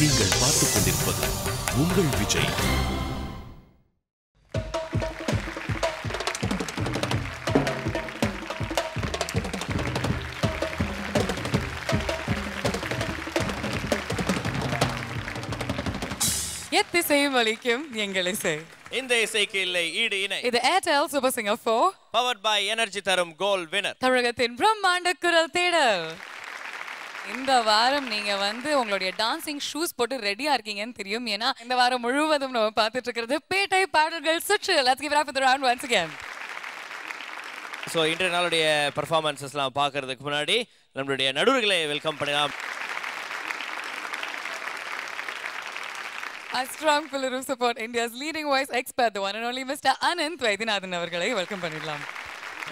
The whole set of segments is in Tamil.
நீங்கள் பார்த்துக் கொண்டிருப்பது உங்கள் விஜய். எத்திசையும் வலிக்கும் எங்கள் இசை. இந்த இசைக்கு இல்லை ஈடு இணை. இது Airtel super singer 4 powered by energy தரும் கோல் வினர். தமிழகத்தின் பிரம்மாண்ட குரல் தேடல். இந்த வாரம் நீங்க உங்களுடைய டான்சிங் ஷூஸ் போட்டு ரெடியா இருக்கீங்கன்னு தெரியும். ஏன்னா இந்த வாரம் முழுவதும் நம்ம பார்த்துட்டு இருக்கிறது பேட்டை பாடல்கள் சுற்று. Let's give it up for the round once again. So இன்றைய நாளுடைய பர்ஃபார்மன்ஸஸ்லாம் பார்க்கறதுக்கு முன்னாடி நம்மளுடைய நடுவர்களை வெல்கம் பண்ணலாம். A strong pillar of support, India's leading voice expert, the one and only Mr. Ananth Vaidyanathan அவர்களை வெல்கம் பண்ணிடலாம்.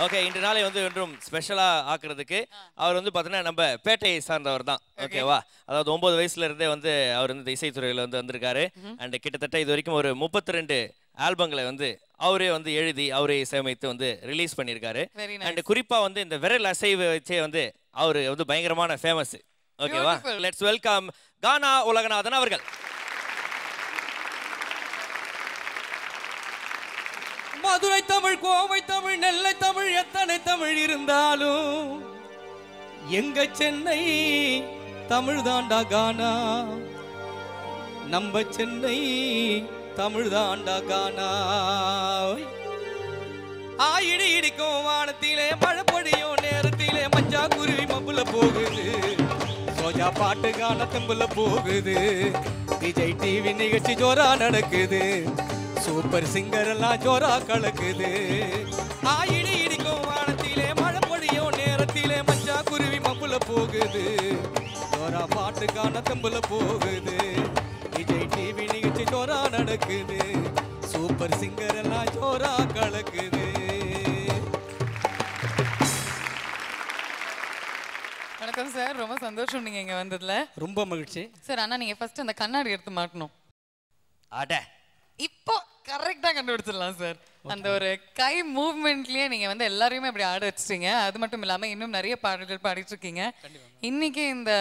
ஓகே, இன்று நாளை ஒன்றும் ஸ்பெஷலாக ஆக்குறதுக்கு அவர் பார்த்தீங்கன்னா நம்ம பேட்டையை சார்ந்தவர் தான். ஓகேவா, அதாவது 9 வயசுல இருந்தே அவர் இசைத்துறையில் வந்திருக்காரு. அண்ட் கிட்டத்தட்ட இது வரைக்கும் ஒரு 32 ஆல்பங்களை அவரே எழுதி அவரே இசையமைத்து ரிலீஸ் பண்ணியிருக்காரு. அண்ட் குறிப்பாக இந்த விரல் அசைவு வச்சே அவர் பயங்கரமான ஃபேமஸ். ஓகேவா, லெட்ஸ் வெல்கம் கானா உலகநாதன் அவர்கள். மதுரை தமிழ், கோவை தமிழ், நெல்லை தமிழ், எத்தனை தமிழ் இருந்தாலும் எங்க சென்னை தமிழ் தாண்டா கானா. நம்ம சென்னை தமிழ் தாண்டா கானா. ஆயிடி இடிக்கும் வானத்திலே மழை பொழியும் நேரத்திலே மஞ்சா குருவி மப்புல போகுது. சோஜா பாட்டு கான தெம்புல போகுது. விஜய் டிவி நிகழ்ச்சி ஜோரா நடக்குது. சூப்பர் சிங்கர் எல்லாம் ஜோரா கலக்குது. ஆயிடி இடிக்கும் வானத்திலே மழை பொழியும் நேரத்திலே மஞ்சா குருவி மப்புல போகுது. ஜோரா பாட்டு கான தெம்புல போகுது. விஜய் டிவி நிகழ்ச்சி ஜோரா நடக்குது. சூப்பர் சிங்கர் எல்லாம் ஜோரா கலக்குது. வணக்கம் சார், ரொம்ப சந்தோஷம் நீங்க இங்க வந்ததுல. ரொம்ப மகிழ்ச்சி சார். ஆனா நீங்க ஃபர்ஸ்ட் அந்த கண்ணாடி எடுத்து மாட்டணும். அட இப்போ கரெக்டா கண்டுபிடிச்சிடலாம் சார். அந்த ஒரு கை மூவ்மெண்ட்லயே நீங்க எல்லாரையுமே அப்படி ஆட வச்சிட்டீங்க. அது மட்டும் இல்லாம இன்னும் நிறைய பாடல்கள் பாடிட்டு இருக்கீங்க. இன்னைக்கு இந்த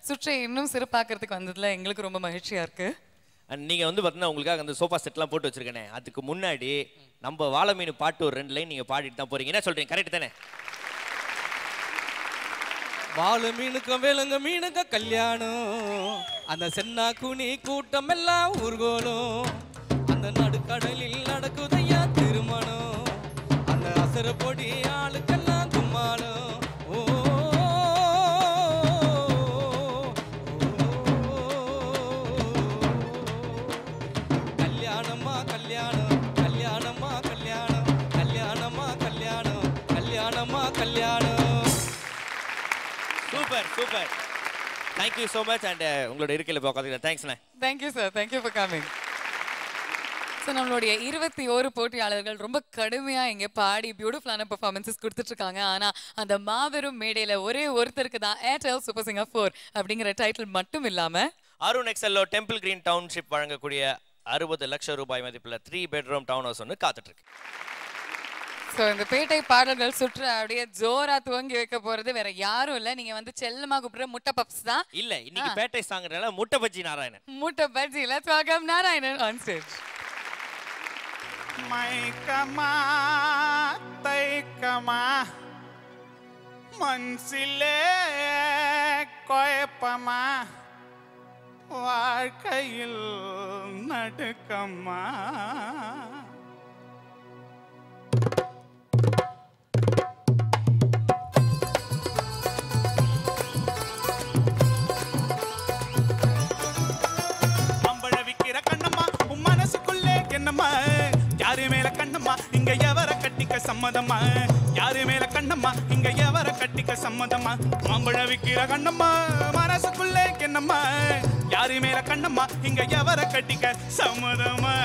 சுற்றை இன்னும் சிறப்பாக்கிறதுக்கு வந்ததுல எங்களுக்கு ரொம்ப மகிழ்ச்சியா இருக்கு. நீங்க பார்த்தீங்கன்னா உங்களுக்காக அந்த சோஃபா செட்லாம் போட்டு வச்சிருக்கேனே, அதுக்கு முன்னாடி நம்ம வாழை மீன் பாட்டு ஒரு 2 லைன் நீங்க பாடிட்டு தான் போறீங்க. என்ன சொல்றீங்க? கரெக்ட் தானே? வாழை மீனுக்கும் வேலுங்க மீனுங்க கல்யாணம். அந்த சென்னா குனி கூட்டம் எல்லாம் ஊர்கோலும். அந்த நடுக்கடலில் நடக்குதையா திருமணம். அந்த அசர பொடி ஆளுக்கெல்லாம் கும்மாளம். ஓ கல்யாணமா கல்யாணம், கல்யாணமா கல்யாணம், கல்யாணமா கல்யாணம், கல்யாணமா கல்யாணம். Super super, thank you so much. And உங்களோட இருக்கையில் பார்க்காதீங்க. தேங்க்ஸ்ண்ணே. Thank you sir, thank you for coming. So நம்மளுடைய 21 போட்டியாளர்கள் ரொம்ப கடுமையாக இங்கே பாடி பியூட்டிஃபுல்லான பெர்ஃபார்மன்ஸஸ் கொடுத்துட்டு இருக்காங்க. ஆனால் அந்த மாபெரும் மேடையில் ஒரே ஒருத்தருக்கு தான் ஏர்டெல் சூப்பர் சிங்கர் 4 அப்படிங்கிற டைட்டில் மட்டும் இல்லாமல் அருண் எக்ஸெல்லோ டெம்பிள் கிரீன் டவுன்ஷிப் வழங்கக்கூடிய 60 லட்சம் ரூபாய் மதிப்பில் 3 பெட்ரூம் டவுன் ஹவுஸ் ஒன்று காத்துட்டு இருக்கு. ஸோ இந்த பேட்டை பாடல்கள் சுற்று அப்படியே ஜோரா துவங்கி வைக்க போறது வேற யாரும் இல்ல, நீங்க செல்லமா கூப்பிடுற முட்டை பப்ஸ் தான். இல்ல, இன்னைக்கு பேட்டை சாங்கிறனால முட்டை பஜ்ஜி நாராயணன். முட்டை பஜ்ஜி. Let's welcome Narayanan on stage. மைக்கமா தைக்கமா மனசிலே குழப்பமா வாழ்க்கையில் நடுக்கமா. அம்பழ விக்கிற கண்ணம்மா உன் மனசுக்குள்ளே என்னம்மா? யாரு மேல கண்ணம்மா இங்க எவர கட்டிக்க சம்மதமா? யாரு மேல கண்ணம்மா இங்க எவர கட்டிக்க சம்மதமா? மாம்பழ விக்கிற கண்ணம்மா மனசுக்குள்ளே என்னம்மா? யாரு மேல கண்ணம்மா இங்க எவர கட்டிக்க சம்மதமா?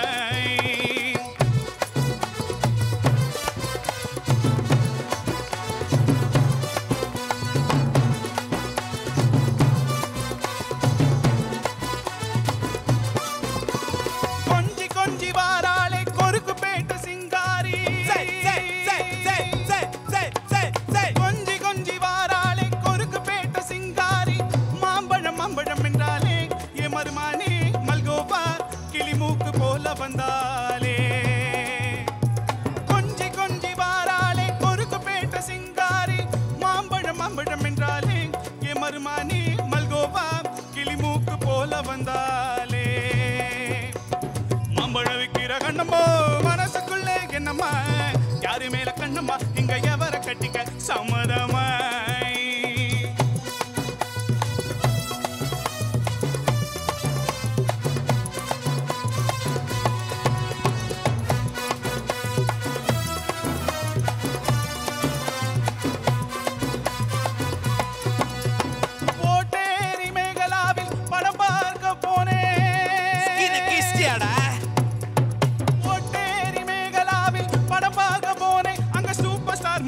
மருமானே மல்கோவா கிளிமூக்கு போல வந்தாலே கொஞ்சி கொஞ்சி வாராளே கொருக்கு பேட்ட சிங்காரி மாம்பழம் மாம்பழம் என்றாலே ஏ மருமானே மல்கோவா கிளிமூக்கு போல வந்தாலே மாம்பழம் விக்கிற கண்ணம்மா மனசுக்குள்ளே என்னம்மா யாரு மேல கண்ணம்மா இங்க எவர கட்டிக்க சம்மதமா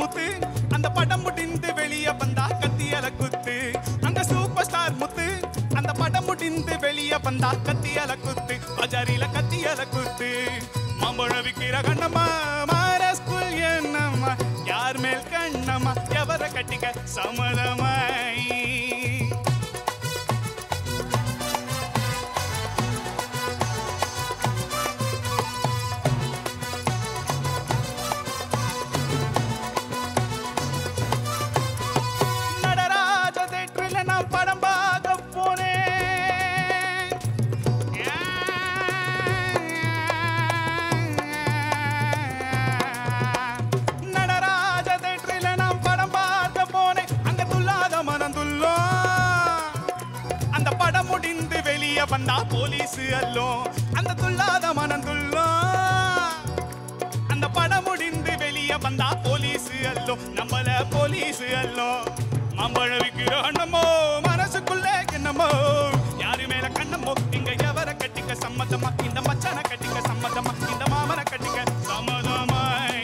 முத்து அந்த படம் முடிந்து வெளியே வந்தா கத்தியல குத்து அந்த சூப்பர் ஸ்டார் முத்து அந்த படம் முடிந்து வெளியே வந்தா கத்தியல குத்து பஜாரில கத்தியல குத்து மாம்பழ விக்கிற கண்ணம்மா மாரஸ்குல் என்னம்மா யார் மேல் கண்ணம்மா எவர கட்டிக்க சம்மதமாய் வந்தா போலீஸ் அல்லோ அந்த துள்ளாத மனந்துள்ளோ அந்த படம் முடிந்து வெளியே வந்தா போலீஸ் அல்லோ நம்மள போலீஸ் அல்லோ மாம்பழ விக்கிற அண்ணமோ மனசுக்குள்ளே என்னமோ யாரு மேல கண்ணமோ இங்க எவர கட்டிக்க சம்மதமா இந்த மச்சான கட்டிக்க சம்மதமா இந்த மாமன கட்டிக்க சம்மதமாய்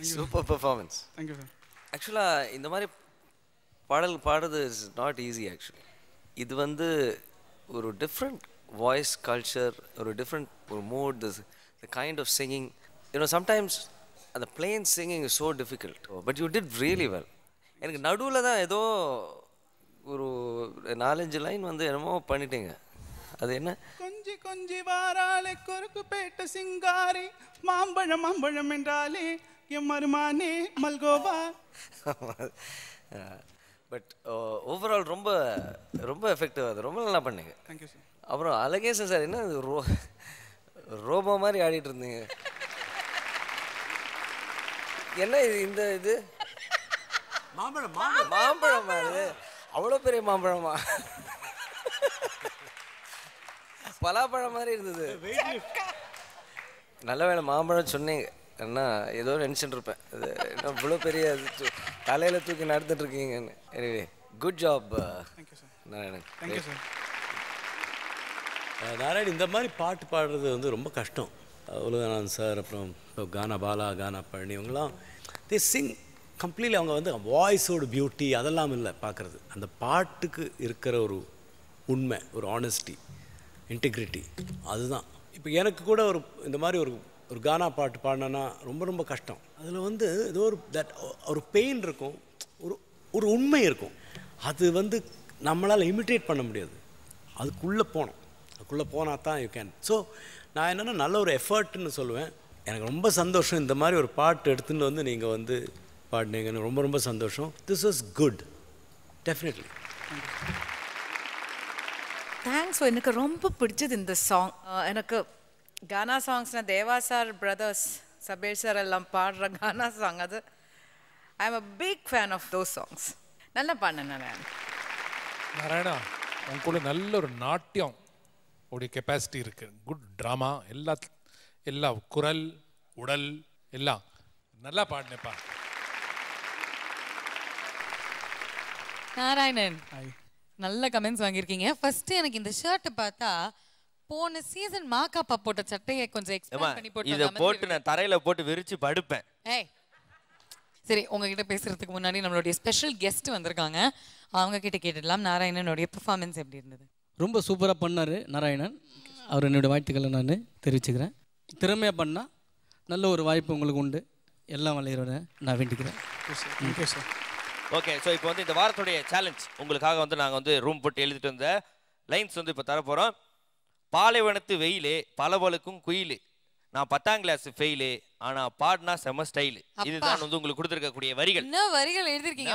சூப்பர் பெர்ஃபார்மன்ஸ். Thank you sir. ஆக்சுவலாக இந்த மாதிரி பாடல் பாடுறது இஸ் நாட் ஈஸி. ஆக்சுவலி இது வந்து ஒரு டிஃப்ரெண்ட் வாய்ஸ் கல்ச்சர், ஒரு டிஃப்ரெண்ட் ஒரு மூட், the kind of singing. You know sometimes அந்த plain singing is so difficult, but you did really well. எனக்கு நடுவில் தான் ஏதோ ஒரு 4-5 லைன் வந்து என்னமோ பண்ணிட்டீங்க. அது என்ன? கொஞ்சி கொஞ்சி வாராளே கொருக்கு பேட்ட சிங்காரி மாம்பழம் மாம்பழம் என்றாலே என் மருமானே மல்கோவா. பட் ஓவரால் ரொம்ப ரொம்ப எஃபெக்டிவ், அது ரொம்ப நல்லா பண்ணீங்க. Thank you sir. அப்புறம் அழகேசன் சார் என்ன ரோபோ மாதிரி ஆடிட்டு இருந்தீங்க. என்ன இது இந்த இது மாம்பழமா? அது அவ்வளோ பெரிய மாம்பழமா? பலாப்பழம் மாதிரி இருந்தது. நல்ல வேலை மாம்பழம் சொன்னீங்க, என்ன ஏதோ நினச்சிட்டு இருப்பேன். அது என்ன இவ்வளோ பெரிய தலையில் தூக்கி நடந்துட்டு இருக்கீங்கன்னு. Anyway good job Narayanan. Thank you sir. Narayan, இந்த மாதிரி பாட்டு பாடுறது வந்து ரொம்ப கஷ்டம். உலகநாதன் சார், அப்புறம் இப்போ கானா பாலா, கானா பழனி, இவங்களாம் தே சிங் கம்ப்ளீட்லி. அவங்க வந்து வாய்ஸோட பியூட்டி அதெல்லாம் இல்லை பார்க்குறது, அந்த பாட்டுக்கு இருக்கிற ஒரு உண்மை, ஒரு ஆனஸ்டி, இன்டெகிரிட்டி, அதுதான். இப்போ எனக்கு கூட இந்த மாதிரி ஒரு கானா பாட்டு பாடினா ரொம்ப ரொம்ப கஷ்டம். அதில் வந்து ஏதோ ஒரு பெயின் இருக்கும், ஒரு உண்மை இருக்கும். அது வந்து நம்மளால் இமிட்டேட் பண்ண முடியாது. அதுக்குள்ளே போனால் தான் யூ கேன். ஸோ நான் என்னென்னா நல்ல ஒரு எஃபர்ட்னு சொல்லுவேன். எனக்கு ரொம்ப சந்தோஷம் இந்த மாதிரி ஒரு பாட்டு எடுத்துன்னு வந்து நீங்கள் வந்து பாடினீங்கன்னு. ரொம்ப ரொம்ப சந்தோஷம். This was good, definitely. Thanks. எனக்கு ரொம்ப பிடிச்சது இந்த சாங். எனக்கு கானா சாங்ஸ்னால் தேவா சார், பிரதர்ஸ், சபேர் சார் எல்லாம் பாடுற கானா சாங், அது I am a big fan of those songs. நல்லா பாடினேன் நான். நாராயணா, உங்க கூட நல்ல ஒரு நாட்டியம் உடைய கெப்பாசிட்டி இருக்கு. குட் ட்ராமா, எல்லா குரல், உடல் எல்லாம் நல்லா பாடினேப்பா. நாராயணன், நல்ல கமெண்ட்ஸ் வாங்கியிருக்கீங்க. ஃபர்ஸ்ட் எனக்கு இந்த ஷர்ட் பார்த்தா போன சீசன் மாக்காப்பா போட்ட சட்டையை கொஞ்சம் எக்ஸ்பேண்ட் பண்ணி போட்டு இத போட்டு நான் தரையில போட்டு விரிச்சு படுப்பேன். ஏய் சரி, உங்ககிட்ட பேசுறதுக்கு முன்னாடி நம்மளுடைய ஸ்பெஷல் கெஸ்ட் வந்திருக்காங்க. அவங்க கிட்ட கேட்டுடலாம் நாராயணனுடைய பெர்ஃபார்மன்ஸ் எப்படி இருந்தது? ரொம்ப சூப்பராக பண்ணார் நாராயணன். அவர் என்னுடைய வாழ்த்துக்களை நான் தெரிவிச்சுக்கிறேன். திறமையாக பண்ணால் நல்ல ஒரு வாய்ப்பு உங்களுக்கு உண்டு. எல்லாம் வளையரோட நான் வேண்டிக்கிறேன். ஓகே, ஸோ இப்போ வந்து இந்த வாரத்துடைய சேலஞ்ச் உங்களுக்காக வந்து நாங்கள் வந்து ரூம் போட்டு எழுதிட்டு வந்த லைன்ஸ் வந்து இப்போ தரப்போகிறோம். பாலைவனத்து வெயிலே பலவலுக்கும் குயிலு, நான் 10ஆம் கிளாஸ் ஃபெயிலு, ஆனா பாட்னா செம ஸ்டைல். இதுதான் வந்து உங்களுக்கு கொடுத்திருக்கக்கூடிய வரிகள். என்ன வரிகள் எழுதிருக்கீங்க?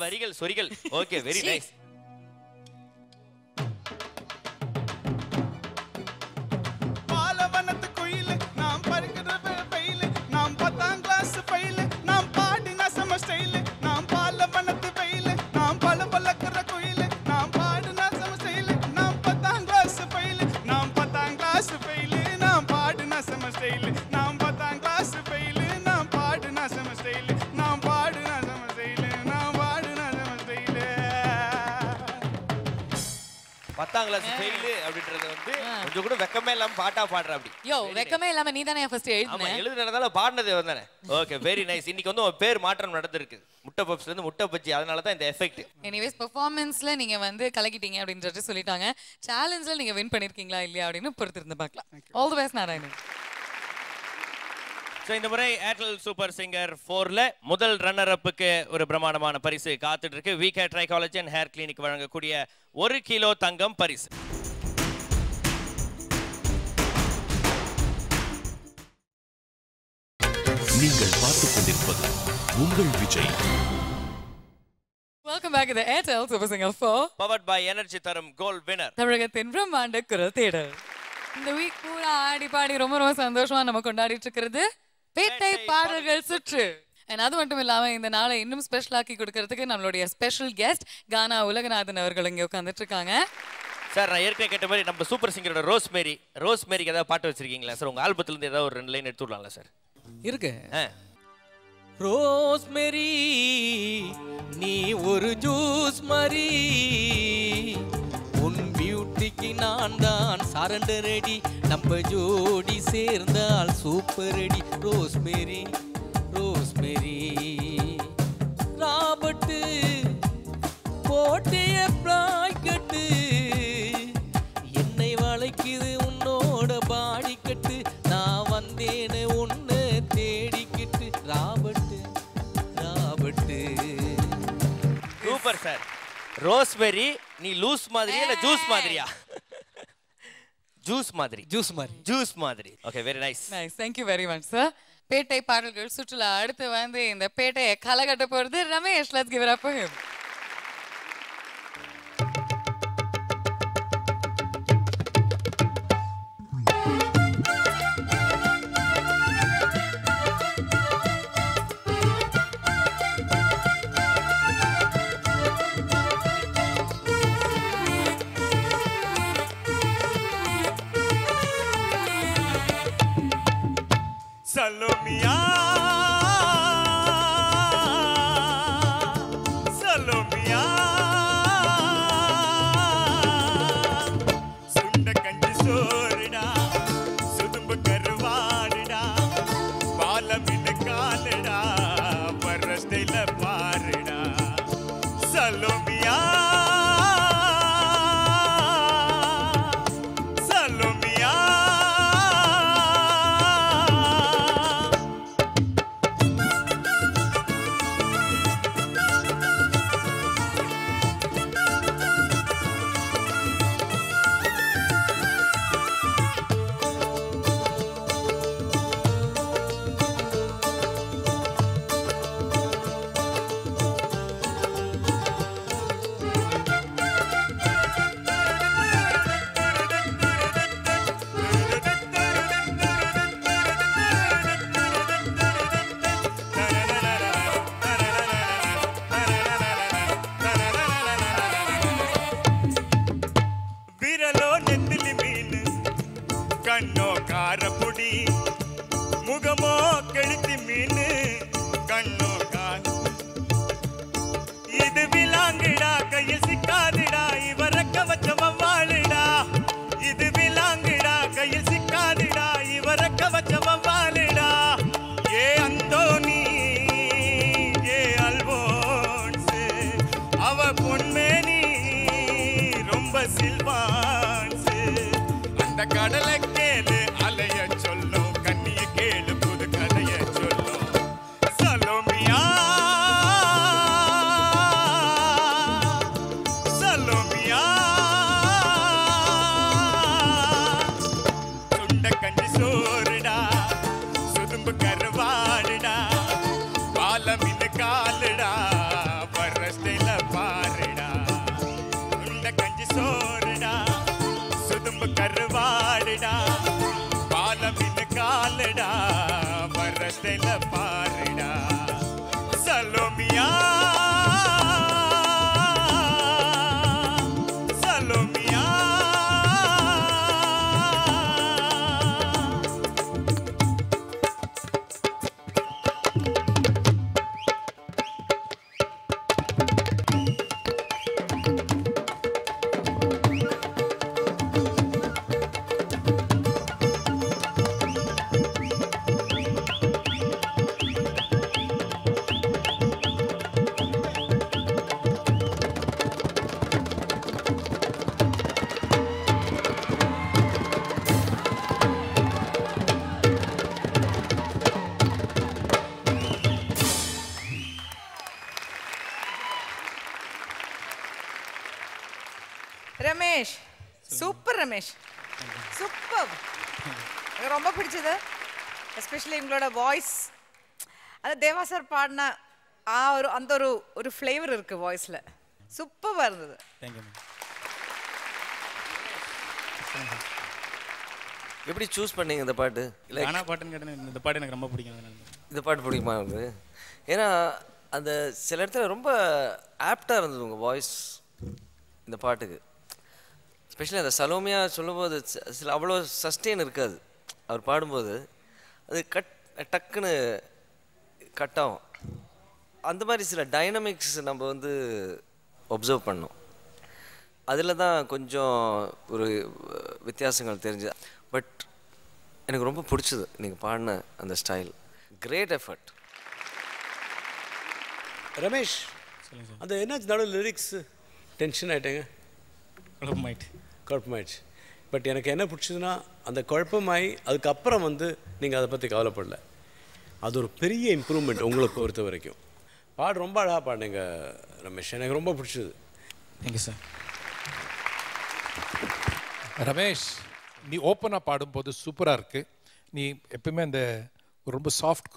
வரிகள் சொரிகள். Okay, very nice. பாலைவனத்து குயிலு, நான் பறக்கிற ஃபெயிலு, நான் 10ஆம் கிளாஸ் ஃபெயிலு, நான் பாடினா செம ஸ்டைல். நான் பாலைவனத்து வெயிலு, நான் பளபளக்கிற குயிலு, நான் பாடினா செம ஸ்டைல். நான் 10ஆம் கிளாஸ் ஃபெயிலு, நான் 10ஆம் கிளாஸ் ஃபெயிலு, நான் பாடினா செம ஸ்டைல். நான் 10ஆம் கிளாஸ் ஃபெயிலு, நான் பாடினா செம ஸ்டைல். நான் பாடினா செம ஸ்டைல், நான் பாடினா செம ஸ்டைல். 10ஆம் கிளாஸ் ஃபெயில் அப்படின்றது வந்து கொஞ்சம் கூட வெக்கமே இல்லாம பாட்டா பாடுற அப்படி. யோ, வெக்கமே இல்லாம நீ தானே ஃபர்ஸ்ட் எழுதுன? ஆமா, எழுதுனதால பாடுனது வந்தானே. Okay, very nice. இன்னைக்கு வந்து உங்க பேர் மாற்றம் நடந்திருக்கு. முட்டை பப்ஸ்ல இருந்து முட்டை பஜ்ஜி, அதனால தான் இந்த எஃபெக்ட். எனிவேஸ் பெர்ஃபார்மன்ஸ்ல நீங்க வந்து கலக்கிட்டீங்க அப்படின்றது சொல்லிட்டாங்க. சேலஞ்ச்ல நீங்க வின் பண்ணிருக்கீங்களா இல்லையா அப்படின்னு பொறுத்திருந்து பார்க்கலாம். All the best Narayanan. So இந்த முறை ஏர்டெல் சூப்பர் சிங்கர் 4ல முதல் ரன்னர் அப்புக்கு ஒரு பிரமாண்டமான பரிசு காத்துட்டு இருக்கு. V K trichology and hair clinic வழங்கக்கூடிய 1 கிலோ தங்கம் பரிசு. நீங்கள் பார்த்துக் கொண்டிருப்பது உங்கள் Vijay. Welcome back to the Airtel super singer 4 powered by energy தரும் கோல்ட் வினர் தமிழகத்தின் பிரம்மாண்ட குரல் தேடல். இந்த வீக் பூரா ஆடி பாடி ரொம்ப ரொம்ப சந்தோஷமா நம்ம கொண்டாடிட்டு இருக்கிறது பேட்டை பாடல்கள் சுற்று. அது மட்டும் இல்லாம இந்த நாளை இன்னும் ஸ்பெஷல் ஆக்கி கொடுக்கறதுக்கு நம்மளுடைய ஸ்பெஷல் கெஸ்ட் கானா உலகநாதன் அவர்கள் இங்க உட்கார்ந்துட்டு இருக்காங்க. சார், நான் ஏற்கனவே கேட்ட மாதிரி நம்ம சூப்பர் சிங்கரோட ரோஸ்மேரிக்கு ஏதாவது பாட்டு வச்சிருக்கீங்களா சார்? உங்க ஆல்பத்துல இருந்து ஏதாவது ஒரு 2 லைன் எடுத்து விடலாம்ல சார்? இருக்கு. ரோஸ்மேரி நீ ஒரு ஜூஸ் மாதிரி, உன் பியூட்டிக்கு நான் தான் சரண்டர் ரெடி, நம்ம ஜோடி சேர்ந்தால் super ready. Rosemary Rosemary Robert போட்டிய பிளாய்கட்டு, என்னை வளைக்குது உன்னோட பாடி கட்டு, நான் வந்தேன்னு ஒன்று தேடிக்கிட்டு. Robert Robert. Super sir. Rosemary நீ லூஸ் மாதிரியா இல்ல ஜூஸ் மாதிரியா? ஜூஸ் மாதிரி. Okay, very nice. Thank you very much sir. பேட்டை பாடல்கள் சுற்றுலா அடுத்து வந்து இந்த பேட்டையை கலகட்ட போறது Ramesh. Let's give it up for him. Salomia, Salomia, sunda kanji sorida, sudumbu karvaada, baalamil kaalada, varastila paarida. Salomia, Salomia. கண்ணோ காரப்புடி முகமோ கெளுத்தி மீன் கண்ணோ இது விலாங்கிடா கையில் சிக்காதிடா கடலை கேளு அலைய சொல்லும் கண்ணிய கேளு புது கதைய சொல்லும் சலோமியா சலோமியா சுண்ட கஞ்சி சோறுடா சுதும்பு கருவாடுடா பாலம் இந்த காலுடா பரஸ்டைல பாருடா சுண்ட கஞ்சி சோறுடா சுதும்பு கருவாடுடா பாலம் இந்த காலுடா பரஸ்டைல பாருடா சலோமியா சலோமியா ரமேஷ் சூப்பர் ரமேஷ் சூப்பர் எனக்கு ரொம்ப பிடிச்சது எஸ்பெஷலி உங்களோட வாய்ஸ் அது தேவா சார் பாடின அந்த ஒரு ஃப்ளேவர் இருக்கு வாய்ஸில் சூப்பராக இருந்தது. எப்படி சூஸ் பண்ணீங்க இந்த பாட்டு? இல்லை கானா பாட்டுன்னு கேட்டேன், இந்த பாட்டு எனக்கு ரொம்ப பிடிக்கும். இந்த பாட்டு பிடிக்குமா உங்களுக்கு? ஏன்னா அந்த சில இடத்துல ரொம்ப ஆப்டாக இருந்தது உங்கள் வாய்ஸ் இந்த பாட்டுக்கு. ஸ்பெஷலி அந்த சலோமியா சொல்லும்போது சில அவ்வளோ சஸ்டெயின் இருக்காது அவர் பாடும்போது, அது டக்குன்னு கட் ஆகும். அந்த மாதிரி சில டைனமிக்ஸ் நம்ம வந்து ஒப்சர்வ் பண்ணோம். அதில் தான் கொஞ்சம் ஒரு வித்தியாசங்கள் தெரிஞ்சு. பட் எனக்கு ரொம்ப பிடிச்சது நீங்கள் பாடின அந்த ஸ்டைல். Great effort. ரமேஷ், அந்த என்னாச்சு நடுவில் லிரிக்ஸ் டென்ஷன் ஆகிட்டேங்க? குழப்பமாயிடுச்சு. பட் எனக்கு என்ன பிடிச்சதுன்னா அந்த குழப்பமாயி அதுக்கப்புறம் வந்து நீங்கள் அதை பற்றி கவலைப்படல. அது ஒரு பெரிய இம்ப்ரூவ்மெண்ட் உங்களை பொறுத்த வரைக்கும். பாடு ரொம்ப அழகாக பாடுங்க ரமேஷ், எனக்கு ரொம்ப பிடிச்சது. Thank you sir. ரமேஷ், நீ ஓப்பனாக பாடும்போது சூப்பராக இருக்குது. நீ எப்பவுமே அந்த ரொம்ப சாஃப்ட்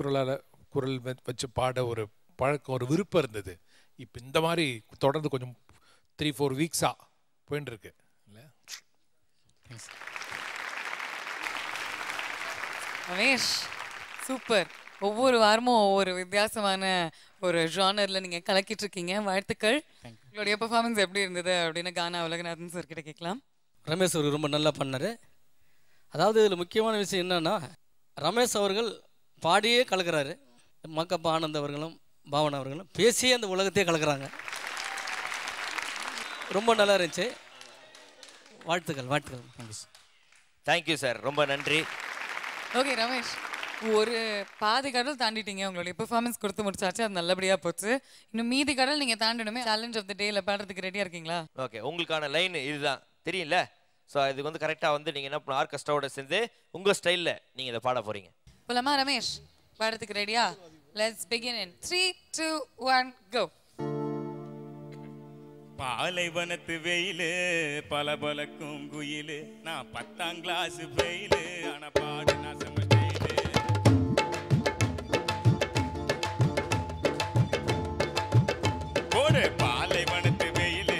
குரல் வச்சு பாட ஒரு பழக்கம், ஒரு விருப்பம் இருந்தது. இப்போ இந்த மாதிரி தொடர்ந்து கொஞ்சம் 3-4 வீக்ஸாக போயின்னு இருக்கு இல்லை? ரமேஷ் சூப்பர். ஒவ்வொரு வாரமும் ஒவ்வொரு வித்தியாசமான ஒரு ஜானரில் நீங்கள் கலக்கிட்டு இருக்கீங்க. வாழ்த்துக்கள். உங்களுடைய பெர்ஃபார்மன்ஸ் எப்படி இருந்தது அப்படின்னு கானா உலகநாதன் சார் கிட்ட கேட்கலாம். ரமேஷ் அவர் ரொம்ப நல்லா பண்ணார். அதாவது இதில் முக்கியமான விஷயம் என்னன்னா, ரமேஷ் அவர்கள் பாடியே கலக்கிறாரு. மக்கப்பா ஆனந்த் அவர்களும் பாவனா அவர்களும் பேசியே அந்த உலகத்தையே கலக்கிறாங்க. ரொம்ப நல்லா இருந்துச்சு. வாழ்த்துக்கள் வாழ்த்துக்கள். தேங்க்யூ சார், ரொம்ப நன்றி. ஓகே ரமேஷ், ஒரு பாதி கடல் தாண்டிட்டீங்க. உங்களுடைய பெர்ஃபார்மன்ஸ் கொடுத்து முடிச்சாச்சு, அது நல்லபடியாக போச்சு. இன்னும் மீதி கடல் நீங்கள் தாண்டணுமே. சேலஞ்ச் ஆஃப் த டேல பாடுறதுக்கு ரெடியாக இருக்கீங்களா? ஓகே, உங்களுக்கான லைன் இதுதான் தெரியும்ல. ஸோ இதுக்கு வந்து கரெக்டாக வந்து நீங்கள் என்ன பண்ண ஆர்கெஸ்ட்ராவோட சேர்ந்து உங்கள் ஸ்டைலில் நீங்கள் இதை பாட போகிறீங்க. போலாமா ரமேஷ்? பாடுறதுக்கு ரெடியா? லெட்ஸ் பிகின் இன் 3, 2, 1 கோ. பாலைவனத்து வெயிலு பல பலக்கும் குயிலு, நான் 10ஆம் கிளாஸ் ஃபெயிலு, ஆனா பாடு நான் செம ஸ்டைலு. போடு பாலைவனத்து வெயிலு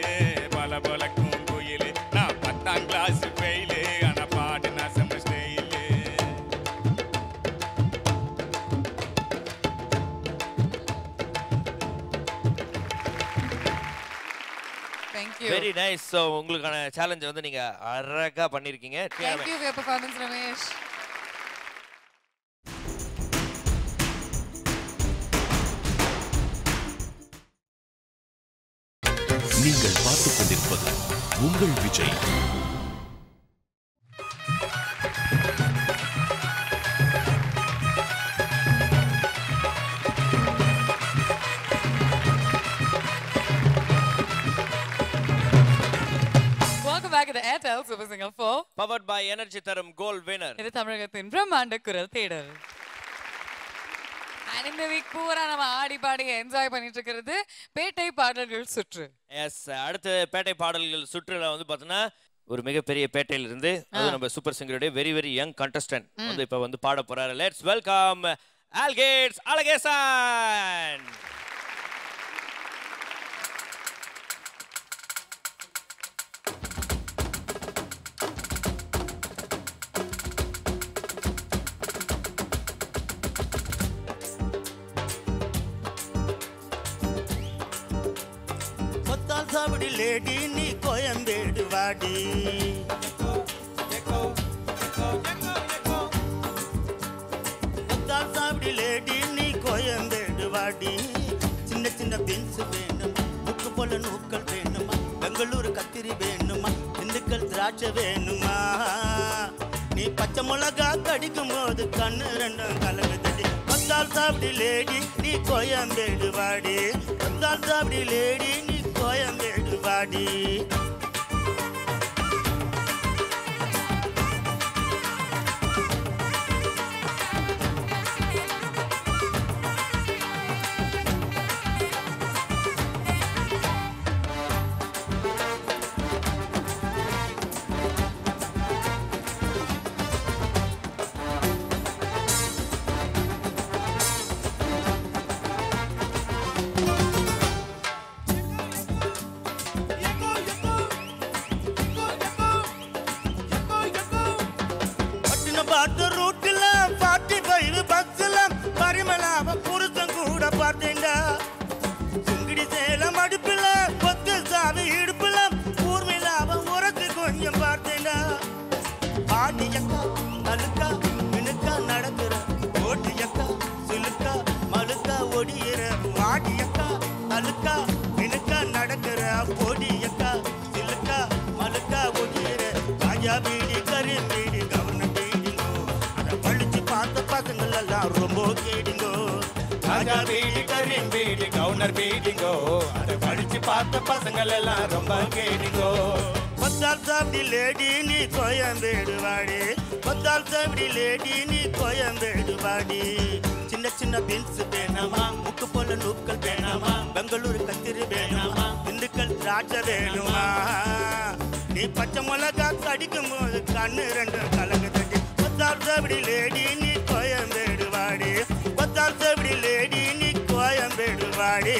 பல பலக்கும் குயிலு, நான் 10ஆம் கிளாஸ் ஃபெயிலு, ஆனா பாடு நான் செம ஸ்டைலு. Very nice. ஸோ உங்களுக்கான சேலஞ்ச் வந்து நீங்க அழகா பண்ணிருக்கீங்க. Thank you for your performance, Ramesh. நீங்கள் பார்த்துக் கொண்டிருப்பது உங்கள் Vijay. Welcome back to the Airtel. So super singer 4 powered by energy தரும் கோல்ட் வினர். இது தமிழகத்தின் பிரம்மாண்ட குரல் தேடல். இந்த வீக் பூரா நம்ம ஆடி பாடி என்ஜாய் பண்ணிட்டு இருக்கிறது பேட்டை பாடல்கள் சுற்று. எஸ், அடுத்து பேட்டை பாடல்கள் சுற்றுல வந்து பார்த்தோன்னா ஒரு மிகப்பெரிய பேட்டையில இருந்து அது நம்ம சூப்பர் சிங்கருடைய வெரி வெரி யங் கண்டஸ்டன்ட் வந்து இப்ப வந்து பாட போறாரு. லெட்ஸ் வெல்கம் ஆல்கேட்ஸ் அழகேசன். சாவடி லேடி நீ கோயம்பேடு வாடி சாவடி லேடி நீ கோயம்பேடு வாடி சின்ன சின்ன பென்ஸ் வேணுமா முக்கு போல நூக்கள் வேணுமா பெங்களூரு கத்திரி வேணுமா திண்டுக்கல் திராட்சை வேணுமா நீ பச்சை மிளகா கடிக்கும் போது கண்ணு ரெண்டும் கலங்குதடி பத்தால் சாவடி லேடி நீ கோயம்பேடு வாடி பத்தால் சாவடி லேடி நீ கோயம்பேடு வாடி சின்ன சின்ன பென்ஸ் வேணுமா முக்கு போல நூக்கள் வேணுமா பெங்களூரு கத்திரி வேணுமா திண்டுக்கல் திராட்சை வேணுமா நீ பச்சை மிளகா கடிக்கும் போது கண்ணு ரெண்டும் கலங்குதடி பத்தால் சாவடி லேடி நீ கோயம்பேடு வாடி பத்தால் சாவடி லேடி நீ கோயம்பேடு வாடி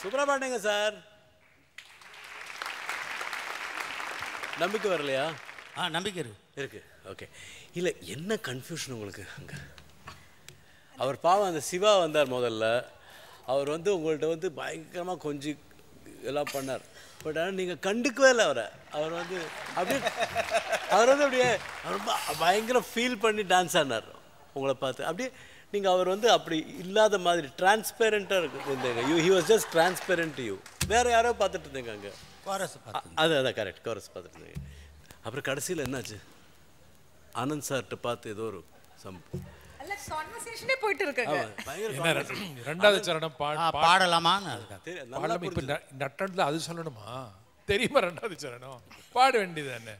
சூப்பரா பாடுங்க சார். நம்பிக்கை வரலையா? நம்பிக்கை இருக்கு. ஓகே. இல்லை என்ன கன்ஃபியூஷன் உங்களுக்கு அங்கே? அவர் பாவம் அந்த சிவா வந்தார் முதல்ல. அவர் வந்து உங்கள்கிட்ட வந்து பயங்கரமாக கொஞ்சம் எல்லாம் பண்ணார். பட் ஆனால் நீங்கள் கண்டுக்கவே இல்லை அவரை. அவர் வந்து அப்படியே ரொம்ப பயங்கர ஃபீல் பண்ணி டான்ஸ் ஆனார் உங்களை பார்த்து. அப்படியே நீங்கள் அவர் வந்து அப்படி இல்லாத மாதிரி டிரான்ஸ்பேரண்ட்டாக இருந்தீங்க. He was just transparent you. வேறு யாரோ பார்த்துட்டு இருந்தீங்க அங்கே. அதான் கரெக்ட், கோரஸ் பார்த்துட்டு இருந்தீங்க. அப்புறம் கடைசியில் என்னாச்சு? ஆனந்த் சார்கிட்ட பார்த்து ஏதோ ஒரு போயிட்டு இருக்காங்க. ரெண்டாவது சரணம் பாடலாமா? இப்ப நட்டத்துல அது சொல்லணுமா? தெரியுமா? ரெண்டாவது சரணம் பாட வேண்டியது என்ன?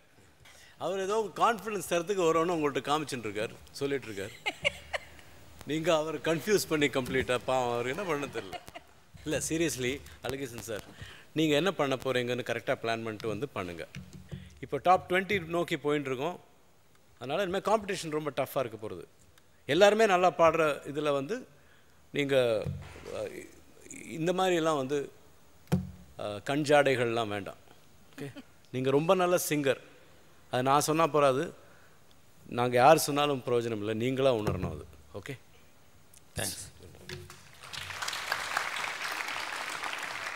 அவர் ஏதோ கான்ஃபிடன்ஸ் தரத்துக்கு வரணும்னு உங்கள்கிட்ட காமிச்சுட்டு இருக்காரு, சொல்லிட்டு இருக்காரு. நீங்கள் அவர் கன்ஃபியூஸ் பண்ணி கம்ப்ளீட்டாக பாவம் அவருக்கு என்ன பண்ண தெரியல. இல்லை சீரியஸ்லி அழகேசன் சார், நீங்கள் என்ன பண்ண போகிறீங்கன்னு கரெக்டாக பிளான் பண்ணிட்டு வந்து பண்ணுங்கள். இப்போ டாப் 20 நோக்கி போயின்னு இருக்கோம். அதனால் இனிமேல் காம்படிஷன் ரொம்ப டஃப்பாக இருக்க போகிறது. எல்லாருமே நல்லா பாடுற இதில் வந்து நீங்கள் இந்த மாதிரிலாம் வந்து கஞ்சாடைகள்லாம் வேண்டாம். ஓகே, நீங்கள் ரொம்ப நல்ல சிங்கர். அது நான் சொன்னால் போகாது, நாங்கள் யார் சொன்னாலும் பிரயோஜனம் இல்லை, நீங்களாக உணரணும் அது. Okay, thanks.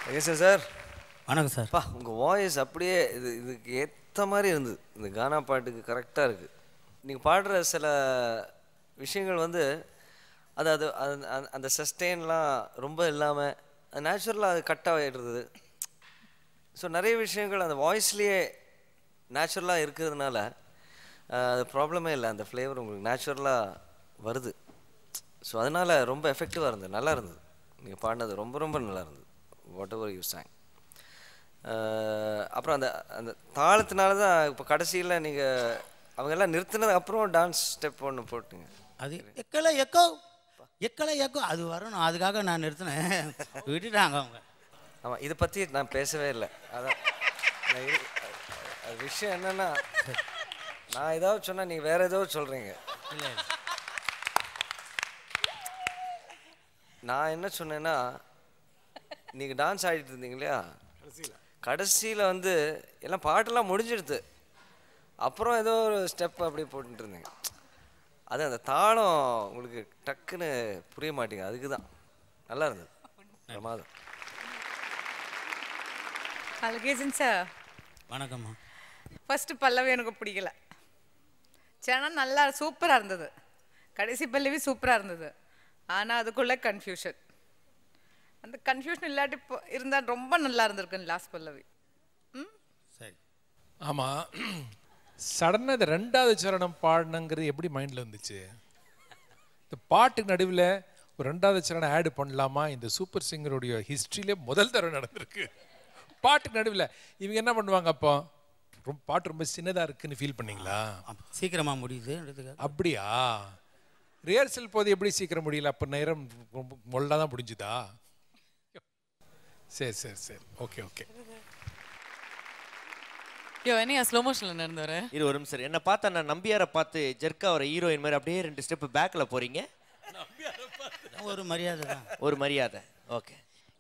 அழகேசன் சார், வணக்கம் சார். பா உங்கள் வாய்ஸ் அப்படியே இதுக்கு ஏற்ற மாதிரி இருந்தது. இந்த கானா பாட்டுக்கு கரெக்டாக இருக்குது. நீங்கள் பாடுற சில விஷயங்கள் வந்து அது அந்த சஸ்டெயின்லாம் ரொம்ப இல்லாமல் நேச்சுரலாக அது கட்டாக இருந்தது. ஸோ நிறைய விஷயங்கள் அந்த வாய்ஸ்லேயே நேச்சுரலாக இருக்கிறதுனால அது ப்ராப்ளமே இல்லை. அந்த ஃப்ளேவர் உங்களுக்கு நேச்சுரலாக வருது. ஸோ அதனால் ரொம்ப எஃபெக்டிவாக இருந்தது, நல்லா இருந்தது. நீங்கள் பாடினது ரொம்ப ரொம்ப நல்லா இருந்தது, வாட் எவர் யூ சாங். அப்புறம் அந்த அந்த தாளத்தினால தான் இப்போ கடைசியில் நீங்கள் அவங்க எல்லாம் நிறுத்தினதுக்கு அப்புறம் டான்ஸ் ஸ்டெப் ஒன்று போட்டுங்க. அது எக்கலை எக்கோ எக்கலை எக்கோ அது வரணும், அதுக்காக நான் நிறுத்தினேன், விட்டுட்டாங்க அவங்க. ஆமாம், இதை பற்றி நான் பேசவே இல்லை. அதான் அது விஷயம் என்னென்னா, நான் ஏதாவது சொன்னால் நீங்கள் வேறு ஏதோ சொல்கிறீங்க. இல்லை நான் என்ன சொன்னேன்னா, நீங்கள் டான்ஸ் ஆடிட்டு இருந்தீங்க இல்லையா, கடைசியில் வந்து எல்லாம் பாட்டெல்லாம் முடிஞ்சிடுது, அப்புறம் ஏதோ ஒரு ஸ்டெப் அப்படி போட்டுட்டு இருந்தீங்க. அது அந்த தாளம் உங்களுக்கு டக்குன்னு புரிய மாட்டேங்க, அதுக்கு தான் நல்லா இருந்தது. பிரமாதம். அழகேசன் சார் வணக்கம்மா. ஃபஸ்ட்டு பல்லவி எனக்கு பிடிக்கல, சேனல் நல்லா சூப்பராக இருந்தது, கடைசி பல்லவி சூப்பராக இருந்தது. ஆனால் அதுக்குள்ளே கன்ஃபியூஷன், அந்த கன்ஃபியூஷன் இல்லாட்டி இருந்தால் ரொம்ப நல்லா இருந்திருக்கு லாஸ்ட் பல்லவி. சரி. ஆமாம், சடனாக இந்த 2வது சரணம் பாடணுங்கிறது எப்படி மைண்டில் வந்துச்சு? இந்த பாட்டுக்கு நடுவில் ஒரு 2வது சரணம் ஆட் பண்ணலாமா? இந்த சூப்பர் சிங்கருடைய ஹிஸ்ட்ரியிலே முதல் தடவை நடந்திருக்கு. பாட்டுக்கு நடுவில் இவங்க என்ன பண்ணுவாங்க, அப்போ ரொம்ப பாட்டு ரொம்ப சின்னதாக இருக்குன்னு ஃபீல் பண்ணீங்களா? சீக்கிரமாக முடியுது. அப்படியா? ரிஹர்சல் போது எப்படி சீக்கிரம் முடியல? அப்போ நேரம் ரொம்ப மொல்லா தான் முடிஞ்சுதா? சரி சரி சரி, ஓகே ஓகே. என்ன ஸ்லோ மோஷன்ல நடந்தவர இது ஒரு நிமிஷம். என்ன பார்த்தா நான் நம்பியாரை பார்த்து ஜெர்க்கா வர ஹீரோயின் மாதிரி அப்படியே 2 ஸ்டெப் பேக்ல போறீங்க. ஒரு மரியாதை தான், ஒரு மரியாதை. ஓகே.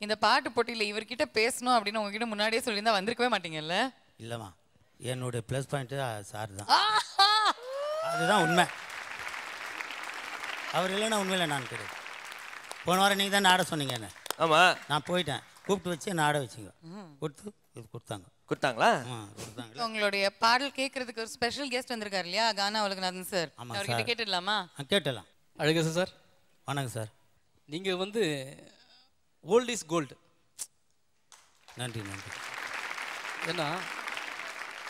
இந்த பாட்டு போட்டியில இவர்கிட்ட பேசணும் அப்படின்னு உங்ககிட்ட முன்னாடியே சொல்லியிருந்தா வந்திருக்கவே மாட்டீங்கல்ல? இல்லைம்மா, என்னுடைய ப்ளஸ் பாயிண்ட்டு சார் தான், அதுதான் உண்மை. அவர் இல்லைன்னா உண்மையில் நான் கிடையாது. போன வாரம் நீங்கள் தான் ஆட சொன்னீங்க என்ன? ஆமாம், நான் போயிட்டேன், கூப்பிட்டு வச்சு என்ன ஆட வச்சிங்க, கொடுத்து இது கொடுத்தாங்களா? கொடுத்தாங்க. உங்களுடைய பாடல் கேட்கறதுக்கு ஒரு ஸ்பெஷல் கெஸ்ட் வந்திருக்காரு இல்லையா, கானா உலகநாதன் சார். ஆமாம் அவர்கிட்ட சார். கேட்டுடலாமா? கேட்டலாம். அழகேசன் சார் வணக்கம் சார். நீங்கள் வந்து ஓல்ட் இஸ் கோல்டு. நன்றி நன்றி. ஏன்னா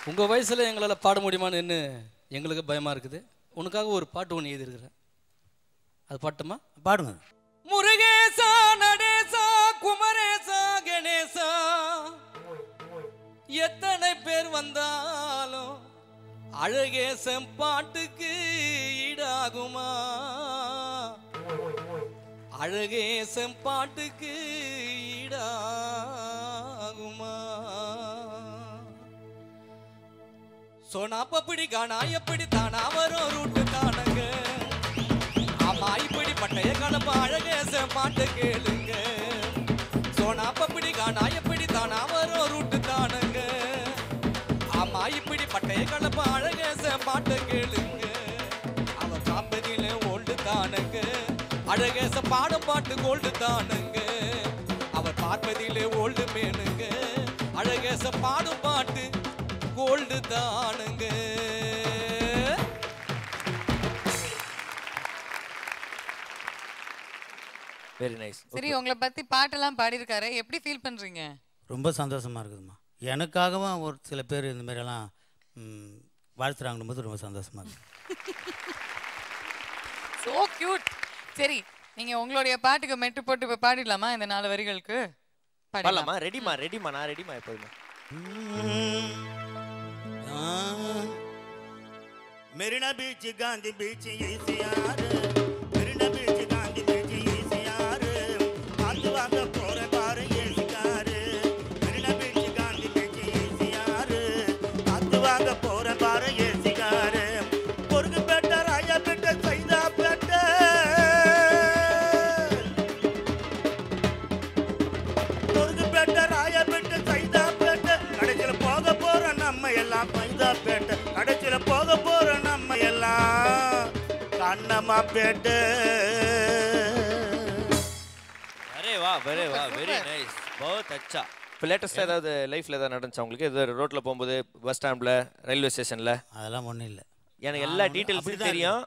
உங்கள் வயசில் எங்களால் பாட முடியுமான்னு எங்களுக்கு பயமாக இருக்குது. உனக்காக ஒரு பாட்டு ஒன்று எழுதியிருக்கிறேன், அது பாட்டுமா? பாடுங்க. முருகேசா நடேசா குமரேசா கணேசா, எத்தனை பேர் வந்தாலும் அழகேசன் பாட்டுக்கு ஈடாகுமா? அழகேசன் பாட்டுக்கு ஈடாகுமா? சோனா பப்படி கானா எப்படி தானா வரும் ரூட்டு தானங்க. ஆமா, இப்படி பட்டைய கலப்ப அழகேசன் பாட்டு கேளுங்க. சோனா பப்படி கானா எப்படி தானா வரும் ரூட்டு தானங்க. ஆமா, இப்படி பட்டைய கலப்ப அழகேசன் பாட்டு கேளுங்க. அவன் காப்பதில ஓல்டு தானங்க, அழகேச பாடும் பாட்டு கோல்டு தானங்க. அவர் பார்ப்பதிலே ஓல்டு மேனுங்க, அழகேச பாடும் பாட்டு கோல்டு தானங்க. Very nice. சரி, உங்களை பத்தி பாட்டெல்லாம் பாடியிருக்காரு, எப்படி ஃபீல் பண்றீங்க? ரொம்ப சந்தோஷமாக இருக்குதும்மா. எனக்காகவும் ஒரு சில பேர் இந்த மாதிரியெல்லாம் வாழ்த்துறாங்கன்னும் போது ரொம்ப சந்தோஷமாக இருக்குது. So cute. சரி, நீங்க உங்களுடைய பாட்டுக்கு மெட்டு போட்டு இப்ப பாடிடலாமா? இந்த 4 வரிகளுக்கு பாடலாமா? ரெடிமா ரெடிமா, நான் ரெடிமா எப்போதுமே. Marina beach Gandhi beach ECR, Marina beach Gandhi beach ECR, பார்த்து வாங்க போற பாரு AC car. Marina beach Gandhi beach ECR, பார்த்து வாங்க போற பாரு ஏசிக்காரு. பொறுக்கு பேட்ட ராயா பேட்ட சைதா பேட்ட, பொறுக்கு பேட்ட ராயா பேட்ட சைதா பேட்ட, கடைசியில போக போற நம்ம எல்லாம் பைதா பேட்ட, கடைசியில போக போற நம்ம எல்லாம் கண்ணம்மா பேட்ட. அரே வா, வெரி வா, வெரி நைஸ், बहुत अच्छा. இப்போ லேட்டஸ்ட்டாக ஏதாவது லைஃப்பில் ஏதாவது நடந்துச்சா உங்களுக்கு? ஏதாவது ரோட்டில் போகும்போது, பஸ் ஸ்டாண்டில், ரயில்வே ஸ்டேஷனில்? அதெல்லாம் ஒன்றும் இல்லை. எனக்கு எல்லா டீட்டெயில்ஸும் தெரியும்,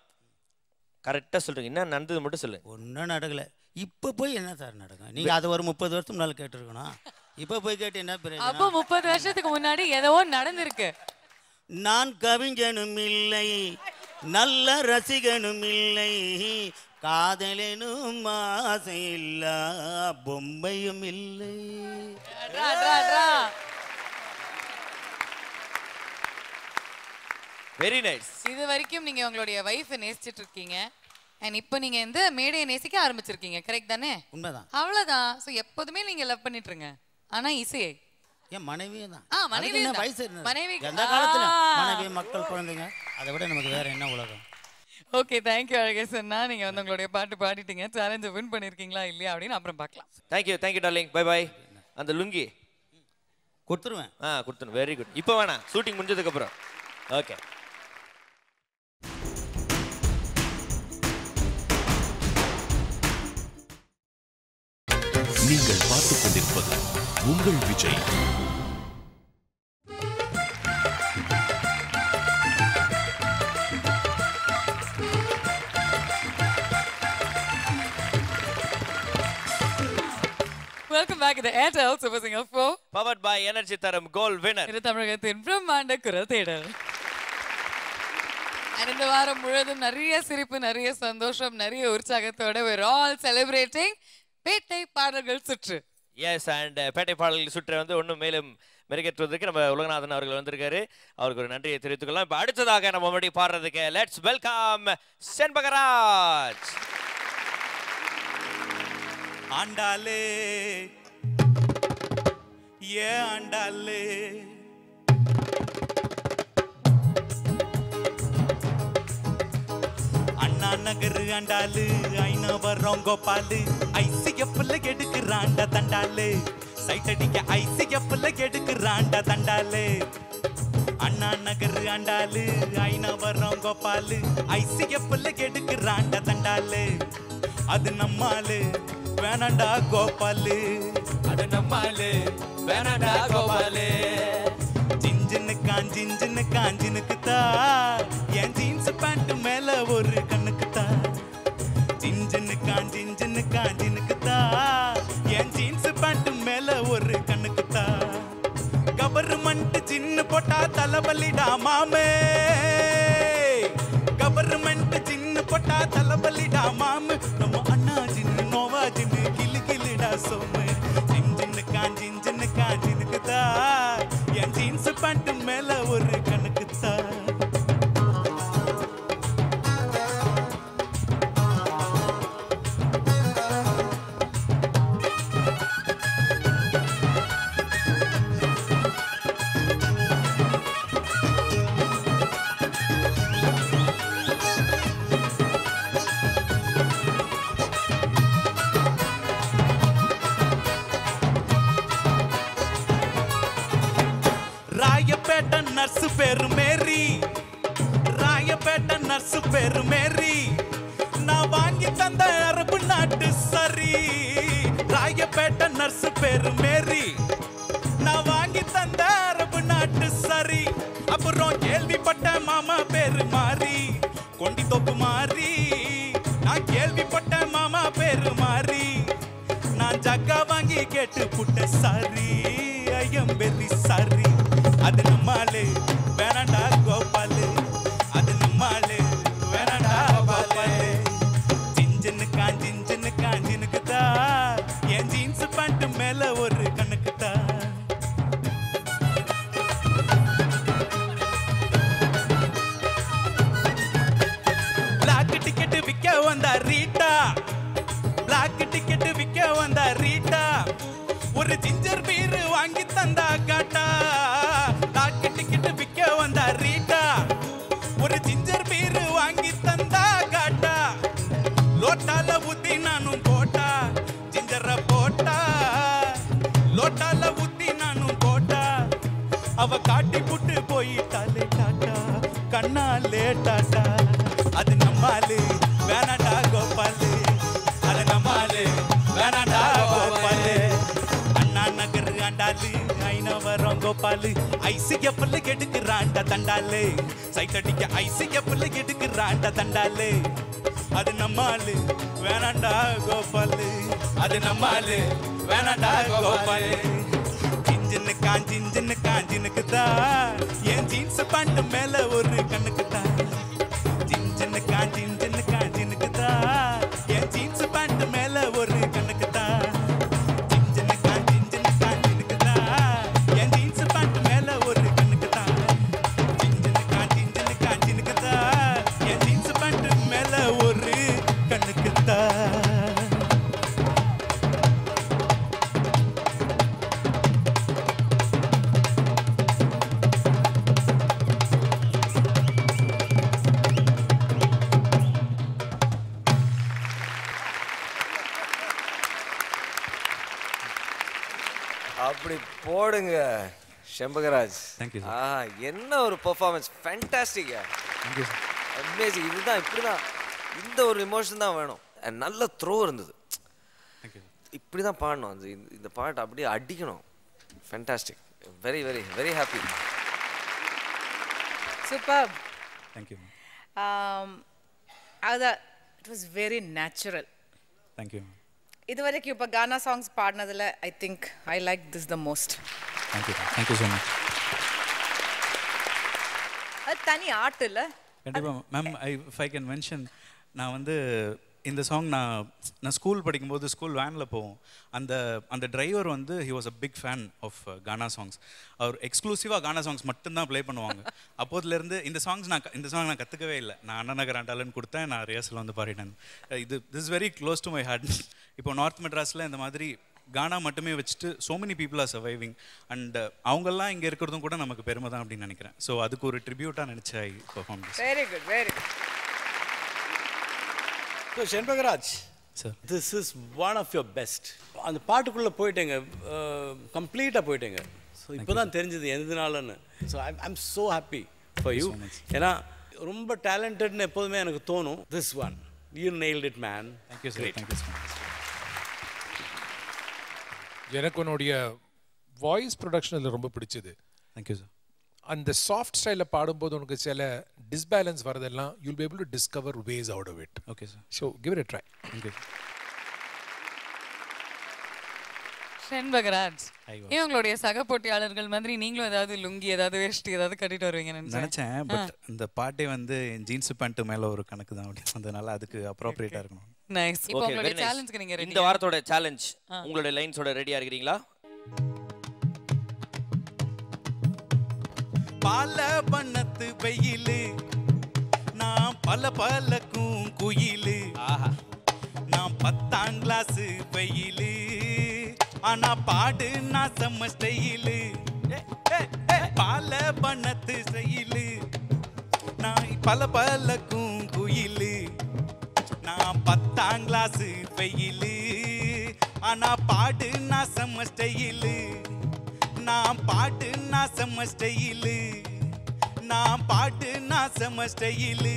கரெக்டாக சொல்கிறீங்க. என்ன நடந்தது மட்டும் சொல்லுங்க. ஒன்றும் நடக்கலை. இப்போ போய் என்ன சார் நடக்கும்? நீங்கள் அது ஒரு 30 வருஷம் முன்னால் கேட்டிருக்கணும். இப்போ போய் கேட்டு என்ன அப்போ 30 வருஷத்துக்கு முன்னாடி ஏதோ நடந்திருக்கு. நான் கவிஞனும் இல்லை, நல்ல ரசிகனும் இல்லை, காதலனும் ஆசை இல்ல, பொம்மையும் இல்லை. Very nice. இது வரைக்கும் நீங்க உங்களுடைய வைஃபை நேசிச்சிட்டு இருக்கீங்க. அண்ட் இப்போ நீங்க இந்த மேடையை நேசிக்க ஆரம்பிச்சிருக்கீங்க. கரெக்ட் தானே? உண்மைதான். அவ்வளவுதான். சோ எப்போதுமே நீங்க லவ் பண்ணிட்டு இருங்க. ஆனா இசையை என் மனைவியே தான். மனைவி என்ன வயசு மனைவி எந்த காலத்துல மனைவி மக்கள் குழந்தைங்க அதை விட நமக்கு வேற என்ன உலகம். ஓகே, தேங்க்யூ அழகேசன்னா. நீங்க வந்து உங்களுடைய பாட்டு பாடிட்டீங்க. சேலஞ்சை வின் பண்ணிருக்கீங்களா இல்லையா அப்படின்னு அப்புறம் பார்க்கலாம். Thank you darling. Bye bye. அந்த லுங்கி கொடுத்துருவேன். கொடுத்துருவேன். Very good. இப்போ வேணாம், ஷூட்டிங் முடிஞ்சதுக்கு அப்புறம். ஓகே. நீங்கள் பார்த்துக் கொண்டிருப்பது உங்கள் Vijay. Welcome back to the Airtel Super Singer 4. Powered by Energy Tharam Gold Winner. இது தமிழகத்தின் பிரம்மாண்ட குரல் தேடல். இந்த வாரம் முழுவதும் நிறைய சிரிப்பு, நிறைய சந்தோஷம், நிறைய உற்சாகத்தோட we're all celebrating பேட்டை பாடல்கள் சுற்று. எஸ், அண்ட் பேட்டை பாடல்கள் சுற்று வந்து ஒன்றும் மேலும் மெருகேற்றுவதற்கு நம்ம உலகநாதன் அவர்கள் வந்திருக்காரு. அவருக்கு ஒரு நன்றியை தெரிவித்துக் கொள்ளலாம். இப்போ அடுத்ததாக நம்ம மறுபடியும் பாடுறதுக்கு லெட்ஸ் வெல்கம் செண்பகராஜ். ஆண்டாலே ஏ ஆண்டாலே அண்ணா நகர் ஆண்டாலு ஐநவரம் கோபாலு ஐசிஎஃப்ல எடுக்கிறாண்ட தண்டாலு சைட் அடிக்க ஐசிஎஃப்ல எடுக்கிறாண்ட தண்டாலு அண்ணா நகர் ஆண்டாலு ஐநவரம் கோபாலு ஐசிஎஃப்ல எடுக்கிறாண்ட தண்டாலு அது நம்மாலு வேணாண்டா கோபாலு, அது நம்மாலு வேணாண்டா கோபாலு. ஜிஞ்சின்னு காஞ்சினுக்கு தான் என் ஜீன்ஸ் பேண்ட் மேல ஒரு கண்ணுக்கு தான். ஜிஞ்சின்னு காஞ்சினுக்கு தான் என் ஜீன்ஸ் பேண்ட் மேல ஒரு கண்ணுக்கு தான். கவர்மெண்ட் சின்ன போட்டா தலைவலிடா மாமே, கவர்மெண்ட் சின்ன போட்டா தலைவலிடா மாமு. நம்ம அண்ணா ஜின்னு நோவா ஜின்னு கிளு கிளுடா சோமு. ஜின்னு காஞ்சினுக்கு தான் என் ஜீன்ஸ் பேண்ட் மேல ஒரு கண்ணுக்கு தான். ராயப்பேட்டை நர்ஸ் பேரு மேரி, ராயப்பேட்டை நர்ஸ் பேரு மேரி, நான் வாங்கி தந்த அரபு நாட்டு சரி. ராயப்பேட்டை நர்ஸ் பேரு மேரி, நான் வாங்கி தந்த அரபு நாட்டு சரி. அப்புறம் கேள்விப்பட்ட மாமா பேரு மாறி, கொண்டி தோப்பு மாறி. நான் கேள்விப்பட்ட மாமா பேரு மாறி, நான் ஜக்கா வாங்கி கேட்டு புட்ட sorry. I am very sorry. அது நம்மாலு வேணாண்டா கோபாலு, அது நம்மாலு வேணாண்டா கோபாலு. ஜிஞ்சின்னு காஞ்சினுக்கு தான் என் ஜீன்ஸ் பேண்ட் மேல ஒரு கண்ணுக்கு தான். பிளாக் டிக்கெட் விற்க வந்தா ரீட்டா, பிளாக் டிக்கெட் விற்க வந்தா ரீட்டா, ஒரு ஜிஞ்சர் பீர் வாங்கி தந்தா காட்டா. பிளாக் டிக்கெட் விற்க வந்தா ரீட்டா, ஒரு ஜிஞ்சர் பீர் வாங்கி தந்தா காட்டா. லோட்டால ஊத்தி நானும் போட்டா, ஜிஞ்சர போட்டா. லோட்டால ஊத்தி நானும் போட்டா, அவ காட்டி புட்டு போயிட்டாலே டாட்டா, கண்ணாலே டாட்டா. அது நம்மாலு வேணாண்டா கோபாலு, அது நம்மாலு வேணாண்டா கோபாலு. அண்ணா நகர் ஆண்டாலு ஐநவரம் கோபாலு ஐசிஎஃப்ல எடுக்கிறாண்ட தண்டாலு சைட் அடிக்க ஐசிஎஃப்ல எடுக்கிறாண்ட தண்டாலு. அது நம்மாலு வேணாண்டா கோபாலு, அது நம்மாலு வேணாண்டா கோபாலு. சின்ன காஞ்சினுக்கு தான் என் ஜீன்ஸ் பேண்ட் மேல ஒரு கண்ணுக்கு தான் சின்ன காஞ்சினுக்கு தான் என் ஜீன்ஸ் பேண்ட் மேல ஒரு கண்ணுக்கு தான் சின்ன காஞ்சினுக்கு தான் என் ஜீன்ஸ் பேண்ட் மேல ஒரு கண்ணுக்கு தான் சின்ன காஞ்சினுக்கு தான் என் ஜீன்ஸ் பேண்ட் மேல ஒரு கண்ணுக்கு தான். அப்படி போடுங்க செம்பகராஜ். Thank you, sir. என்ன ஒரு performance, fantastic. Thank you, sir. Amazing. இதுதான், இப்படிதான், இந்த ஒரு இமோஷன் தான் வேணும். நல்ல த்ரோ இருந்தது. இப்படி தான் பாடணும். அது இந்த பாட்டு அப்படியே அடிக்கணும். Fantastic. Very very very happy. Super. Thank you. It was very natural. Thank you. இதுவரைக்கும் இப்போ கானா சாங்ஸ் பாடினதில் I think I like this the most. Thank you so much. அது தனி ஆர்ட் இல்லை? கண்டிப்பாக ma'am. If I can mention, நான் வந்து இந்த சாங் நான் ஸ்கூல் படிக்கும்போது ஸ்கூல் வேனில் போவோம். அந்த டிரைவர் வந்து he was a big fan of gaana songs. அவர் எக்ஸ்க்ளூசிவாக கானா சாங்ஸ் மட்டும்தான் ப்ளே பண்ணுவாங்க. அப்போதுலேருந்து இந்த சாங் நான் கற்றுக்கவே இல்லை. நான் அண்ணா நகர் ஆண்டாலன்னு கொடுத்தேன், நான் ரிஹர்சல் வந்து பாடிட்டேன். This very close to my heart. இப்போ நார்த் மெட்ராஸில் இந்த மாதிரி கானா மட்டுமே வச்சுட்டு so many people are surviving and அவங்கெல்லாம் இங்கே இருக்கிறதும் கூட நமக்கு பெருமை தான் அப்படின்னு நினைக்கிறேன். ஸோ அதுக்கு ஒரு ட்ரிபியூட்டாக நினச்சி I perform. Very good, very good. So Shenbagaraj sir, this is one of your best. அந்த பாட்டுக்குள்ளே போயிட்டேங்க, கம்ப்ளீட்டாக போயிட்டேங்க. ஸோ இப்போ தான் தெரிஞ்சது எதுனாலன்னு. So I'm so happy for you. ஏன்னா ரொம்ப டேலண்டட்னு எப்போதுமே எனக்கு தோணும். This one you nailed it man. Thank you sir. Thank you so much. எனக்கு உன்னுடைய வாய்ஸ் ப்ரொடக்ஷன் அதில் ரொம்ப பிடிச்சது. Thank you sir. அந்த சாஃப்ட் ஸ்டைலில் பாடும்போது உனக்கு சில டிஸ்பேலன்ஸ் வரதெல்லாம் you'll be able to discover ways out of it. Okay sir. So give it a try. Thank you. Shenbagaraj, இவங்களுடைய சக போட்டியாளர்கள் மாதிரி நீங்களும் ஏதாவது லுங்கி, ஏதாவது வேஷ்டி, ஏதாவது கட்டிட்டு வருவீங்கன்னு நினைச்சேன். பட் இந்த பாட்டே வந்து ஜீன்ஸ் பேண்ட் மேல ஒரு கணக்கு தான் அப்படின்னு வந்ததுனால அதுக்கு அப்ரோப்ரியேட்டா இருக்கணும். நைஸ். இப்போ உங்களுடைய சேலஞ்சுக்கு நீங்க ரெடி? இந்த வாரத்தோட சேலஞ்ச் உங்களுடைய லைன்ஸோட ரெடியா இருக்கீங்களா? பால பண்ணத்து வெயிலு நான் பல பலக்கும் குயிலு. நான் 10ஆம் கிளாஸ் வெயிலு ஆனா பாடு நான் செம்ம ஸ்டைலு. பால பண்ணத்து செயலு நான் பல பலக்கும் குயிலு. நான் 10ஆம் கிளாஸ் வெயிலு ஆனா பாடு நான் செம்ம ஸ்டைலு. நான் பாட்டு நான் செம்ம ஸ்டைலு. நான் பாட்டு நான் செம்ம ஸ்டைலு.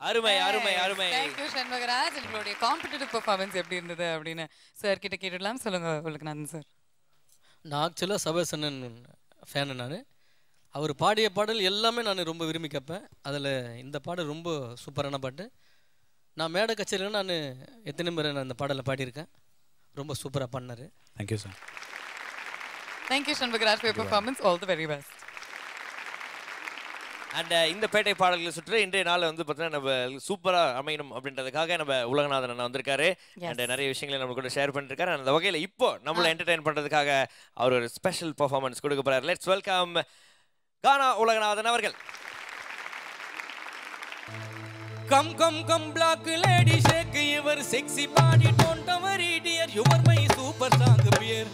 அருமை அருமை அருமை. Thank you Shenbagaraj. உங்களுடைய காம்படிட்டிவ் பெர்ஃபார்மன்ஸ் எப்படி இருந்தது அப்படின்னு சார் கிட்ட கேட்டுடலாம். சொல்லுங்க உலகநாதன் சார். நான் ஆக்சுவலாக சபேசனன் ஃபேனு. நான் அவர் பாடிய பாடல் எல்லாமே நான் ரொம்ப விரும்பி கேட்பேன். அதில் இந்த பாடல் ரொம்ப சூப்பரான பாட்டு. நான் மேடை கச்சேரியில் நான் எத்தனை முறை நான் இந்த பாடலை பாடியிருக்கேன். ரொம்ப சூப்பராக பண்ணார். Thank you sir. Thank you Shenbagaraj for your performance. All the very best. And இந்த பேட்டை பாடல்களை சுற்று இன்றைய நாள் வந்து பார்த்தீங்கன்னா நம்ம சூப்பராக அமையணும் அப்படின்றதுக்காக நம்ம உலகநாதன் அண்ணா வந்திருக்காரு. அண்ட் நிறைய விஷயங்களை நம்ம கூட ஷேர் பண்ணிருக்காரு. அந்த வகையில் இப்போ நம்மளை என்டர்டைன் பண்ணுறதுக்காக அவர் ஒரு ஸ்பெஷல் பர்ஃபார்மன்ஸ் கொடுக்க போறாரு. லெட்ஸ் வெல்கம் கானா உலகநாதன் அவர்கள். Come, come, come, black lady, shake your sexy body. Don't worry, dear, you are my super strong beer.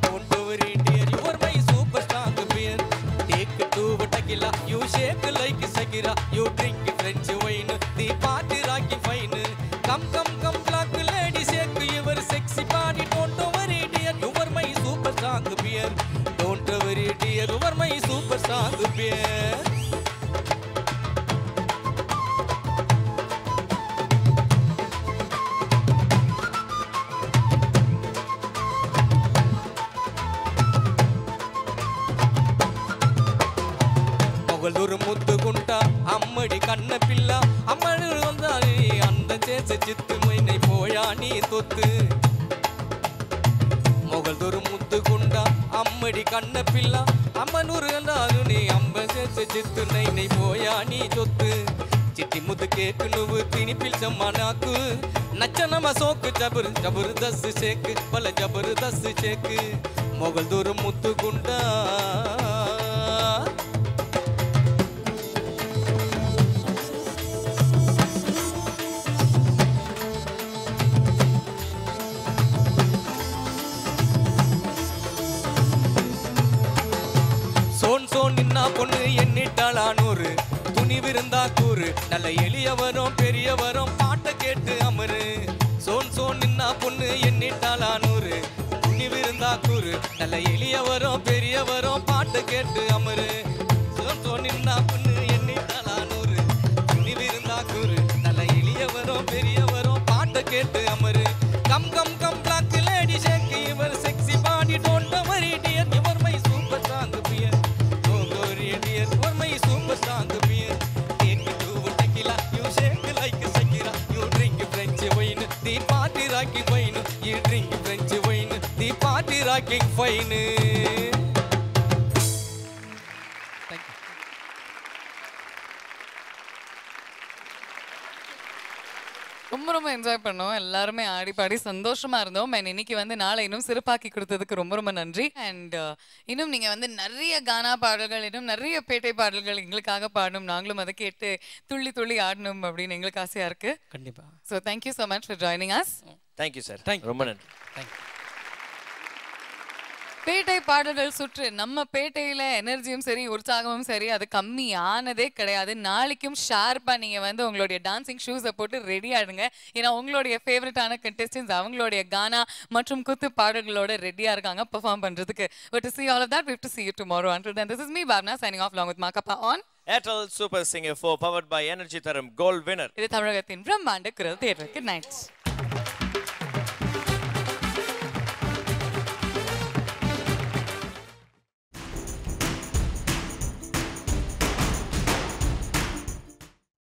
Don't worry, dear, you are my super strong beer. Take to tequila, you shake like Shakira. You drink French wine, the party rocky fine. Come, come, come, black lady, shake your sexy body. Don't worry, dear, you are my super strong beer. Don't worry, dear, you are my super strong beer. Mogaluru ముద్దుకుంటా అమ్మడి కన్న పిల్ల అమ్మడు వందాలి అందం చేసే చిత్తుమైనై పోయా నీ తొత్తు మొగలూరు ముద్దుకుంటా அம்மடி கண்ண பிள்ளா அம்மனூர் நீ அம்ப சேர்த்து சித்து நை போயா நீ சொத்து చిట్టి ముద్దు కేక్ నువ్వు తిని పిలిచమ్మా నాకు నచ్చనమ సోకు జబర్దస్త్ షేక్ బల జబర్దస్త్ షేక్ మొగల్ దూరం ముద్దుగుండా சோன் சோன் நின்னா பொண்ணு எண்ணிட்டாளானூறு துணிவிருந்தா கூறு நல்ல எளியவரும் பெரியவரும் பாட்டை கேட்டு அமரு சோன் சோன் நின்னா பொண்ணு எண்ணிட்டாளானூறு துணிவிருந்தா கூறு நல்ல எளியவரும் பெரியவரும் பாட்டை கேட்டு அமரு சோன் சோன் நின்னா பொண்ணு எண்ணிட்டாளானூறு துணிவிருந்தா கூறு நல்ல எளியவரும் பெரியவரும் பாட்டை கேட்டு அமரு come come come black lady shake your sexy body don't worry dear your my super strong beer don't worry dear your my super strong beer take me to tequila you shake like Shakira you drink French wine the party rocking wine you drink French wine the party rocking fine ரொம்ப ரொம்ப என்ஜாய் பண்ணோம். எல்லாருமே ஆடி பாடி சந்தோஷமா இருந்தோம். அண்ட் இன்னைக்கு வந்து நாளை இன்னும் சிறப்பாக்கி கொடுத்ததுக்கு ரொம்ப ரொம்ப நன்றி. அண்ட் இன்னும் நீங்க வந்து நிறைய கானா பாடல்கள், இன்னும் நிறைய பேட்டை பாடல்கள் எங்களுக்காக பாடணும், நாங்களும் அதை கேட்டு துள்ளி துள்ளி ஆடணும் அப்படின்னு எங்களுக்கு ஆசையா இருக்கு. கண்டிப்பா. So thank you so much for joining us. Thank you sir. ரொம்ப நன்றி. தேங்க்யூ. பேட்டை பாடல்கள் சுற்று நம்ம பேட்டையில எனர்ஜியும் சரி உற்சாகமும் சரி அது கம்மி ஆனதே கிடையாது. நாளைக்கும் ஷார்ப்பா நீங்க வந்து உங்களுடைய டான்சிங் ஷூஸை போட்டு ரெடி ஆடுங்க. ஏன்னா உங்களுடைய ஃபேவரட்டான கண்டெஸ்டன்ஸ் அவங்களுடைய கானா மற்றும் குத்து பாடல்களோட ரெடியா இருக்காங்க பெர்ஃபார்ம் பண்றதுக்கு. But to see all of that, we have to see you tomorrow. Until then, this is me Bhavna signing off along with Makappa on Airtel Super Singer 4 powered by Energy Tharam Gold winner. இது தமிழகத்தின் பிரம்மாண்ட குரல் தியேட்டர். Good night.